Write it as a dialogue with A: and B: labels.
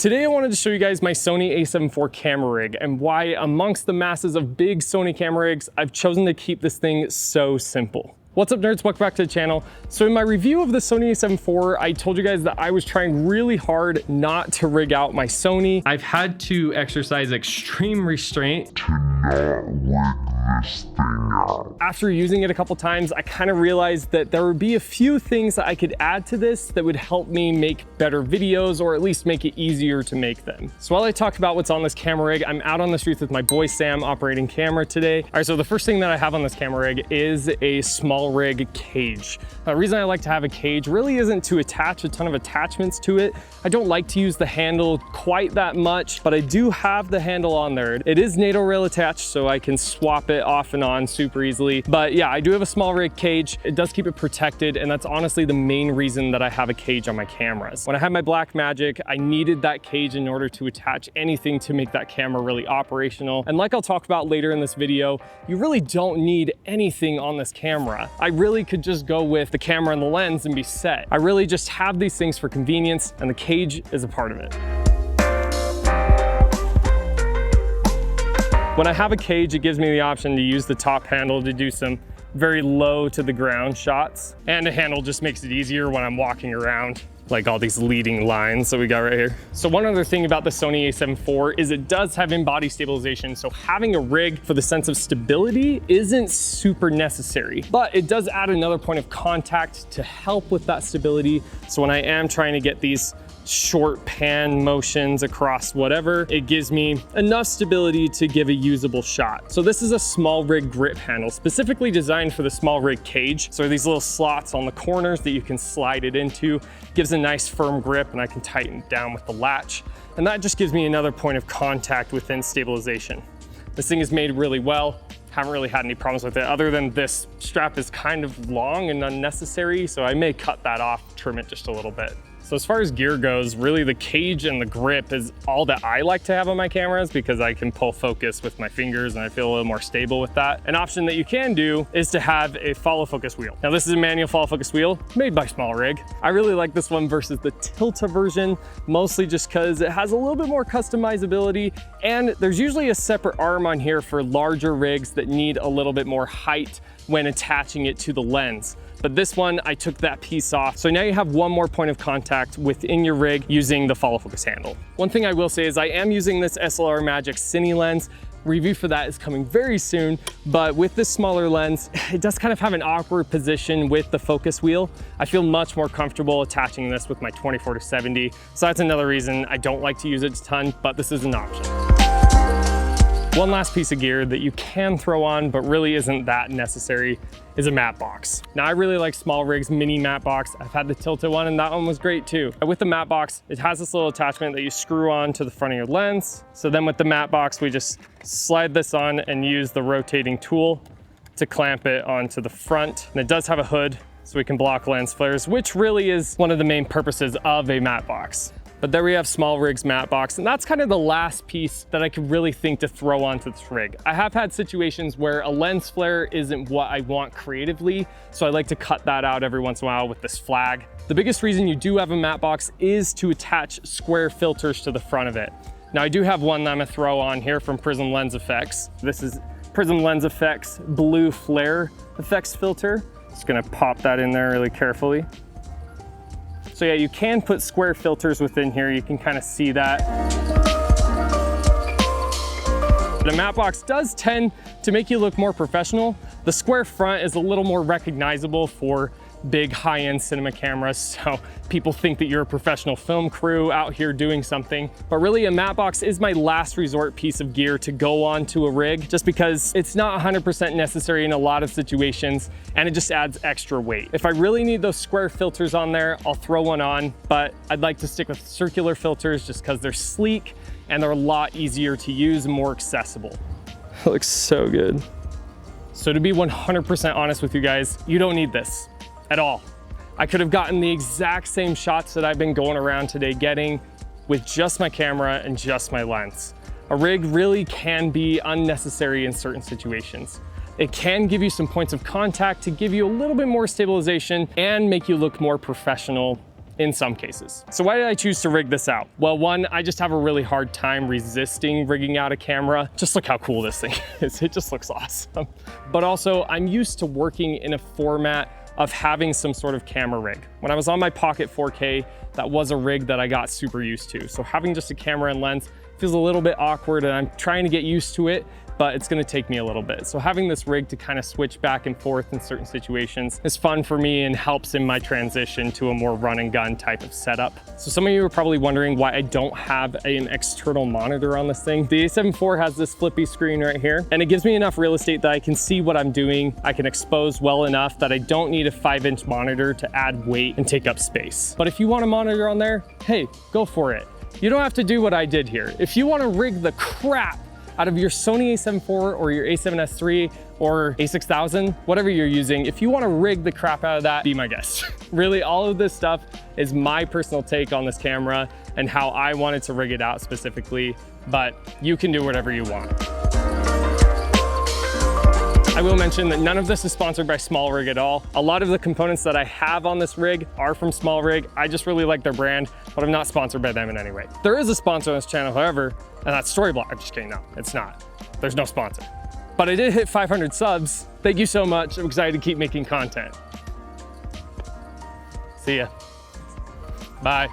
A: Today I wanted to show you guys my Sony A7 IV camera rig and why amongst the masses of big Sony camera rigs, I've chosen to keep this thing so simple. What's up nerds, welcome back to the channel. So in my review of the Sony A7 IV, I told you guys that I was trying really hard not to rig out my Sony. I've had to exercise extreme restraint to not rig this thing out. After using it a couple times, I kind of realized that there would be a few things that I could add to this that would help me make better videos or at least make it easier to make them. So while I talk about what's on this camera rig, I'm out on the streets with my boy Sam operating camera today. All right, so the first thing that I have on this camera rig is a small rig cage. The reason I like to have a cage really isn't to attach a ton of attachments to it. I don't like to use the handle quite that much, but I do have the handle on there. It is Nato rail attached, so I can swap it off and on super easily. But yeah, I do have a small rig cage. It does keep it protected, and that's honestly the main reason that I have a cage on my cameras. When I had my Black Magic, I needed that cage in order to attach anything to make that camera really operational. And like I'll talk about later in this video, you really don't need anything on this camera. I really could just go with the camera and the lens and be set. I really just have these things for convenience, and the cage is a part of it. When I have a cage, it gives me the option to use the top handle to do some very low to the ground shots. And the handle just makes it easier when I'm walking around, like all these leading lines that we got right here. So one other thing about the Sony A7 IV is it does have in-body stabilization. So having a rig for the sense of stability isn't super necessary, but it does add another point of contact to help with that stability. So when I am trying to get these short pan motions across whatever, it gives me enough stability to give a usable shot. So this is a small rig grip handle specifically designed for the small rig cage. So these little slots on the corners that you can slide it into, gives a nice firm grip, and I can tighten it down with the latch. And that just gives me another point of contact within stabilization. This thing is made really well. Haven't really had any problems with it other than this strap is kind of long and unnecessary. So I may cut that off, trim it just a little bit. So as far as gear goes, really the cage and the grip is all that I like to have on my cameras because I can pull focus with my fingers and I feel a little more stable with that. An option that you can do is to have a follow focus wheel. Now this is a manual follow focus wheel made by Small Rig. I really like this one versus the Tilta version, mostly just because it has a little bit more customizability, and there's usually a separate arm on here for larger rigs that need a little bit more height when attaching it to the lens. But this one, I took that piece off. So now you have one more point of contact within your rig using the follow focus handle. One thing I will say is I am using this SLR Magic Cine Lens. Review for that is coming very soon, but with this smaller lens, it does kind of have an awkward position with the focus wheel. I feel much more comfortable attaching this with my 24-70. So that's another reason I don't like to use it a ton, but this is an option. One last piece of gear that you can throw on, but really isn't that necessary, is a matte box. Now I really like Small Rig's mini matte box. I've had the Tilta one and that one was great too. With the matte box, it has this little attachment that you screw on to the front of your lens. So then with the matte box, we just slide this on and use the rotating tool to clamp it onto the front. And it does have a hood so we can block lens flares, which really is one of the main purposes of a matte box. But there we have Small Rig's matte box, and that's kind of the last piece that I could really think to throw onto this rig. I have had situations where a lens flare isn't what I want creatively, so I like to cut that out every once in a while with this flag. The biggest reason you do have a matte box is to attach square filters to the front of it. Now I do have one that I'm gonna throw on here from Prism Lens Effects. This is Prism Lens Effects Blue Flare Effects filter. Just gonna pop that in there really carefully. So yeah, you can put square filters within here. You can kind of see that. The matte box does tend to make you look more professional. The square front is a little more recognizable for big high-end cinema cameras, so people think that you're a professional film crew out here doing something. But really a matte box is my last resort piece of gear to go onto a rig, just because it's not 100% necessary in a lot of situations and it just adds extra weight. If I really need those square filters on there, I'll throw one on, but I'd like to stick with circular filters just because they're sleek and they're a lot easier to use and more accessible. It looks so good. So to be 100% honest with you guys, you don't need this at all. I could have gotten the exact same shots that I've been going around today getting with just my camera and just my lens. A rig really can be unnecessary in certain situations. It can give you some points of contact to give you a little bit more stabilization and make you look more professional in some cases. So why did I choose to rig this out? Well, one, I just have a really hard time resisting rigging out a camera. Just look how cool this thing is. It just looks awesome. But also, I'm used to working in a format of having some sort of camera rig. When I was on my Pocket 4K, that was a rig that I got super used to. So having just a camera and lens feels a little bit awkward, and I'm trying to get used to it, but it's gonna take me a little bit. So having this rig to kind of switch back and forth in certain situations is fun for me and helps in my transition to a more run and gun type of setup. So some of you are probably wondering why I don't have an external monitor on this thing. The A7IV has this flippy screen right here, and it gives me enough real estate that I can see what I'm doing. I can expose well enough that I don't need a 5-inch monitor to add weight and take up space. But if you want a monitor on there, hey, go for it. You don't have to do what I did here. If you want to rig the crap out of your Sony A7IV or your A7S III or A6000, whatever you're using, if you want to rig the crap out of that, be my guest. Really, all of this stuff is my personal take on this camera and how I wanted to rig it out specifically, but you can do whatever you want. I will mention that none of this is sponsored by SmallRig at all. A lot of the components that I have on this rig are from SmallRig. I just really like their brand, but I'm not sponsored by them in any way. There is a sponsor on this channel, however, and that's Storyblock. I'm just kidding, no, it's not. There's no sponsor. But I did hit 500 subs. Thank you so much. I'm excited to keep making content. See ya. Bye.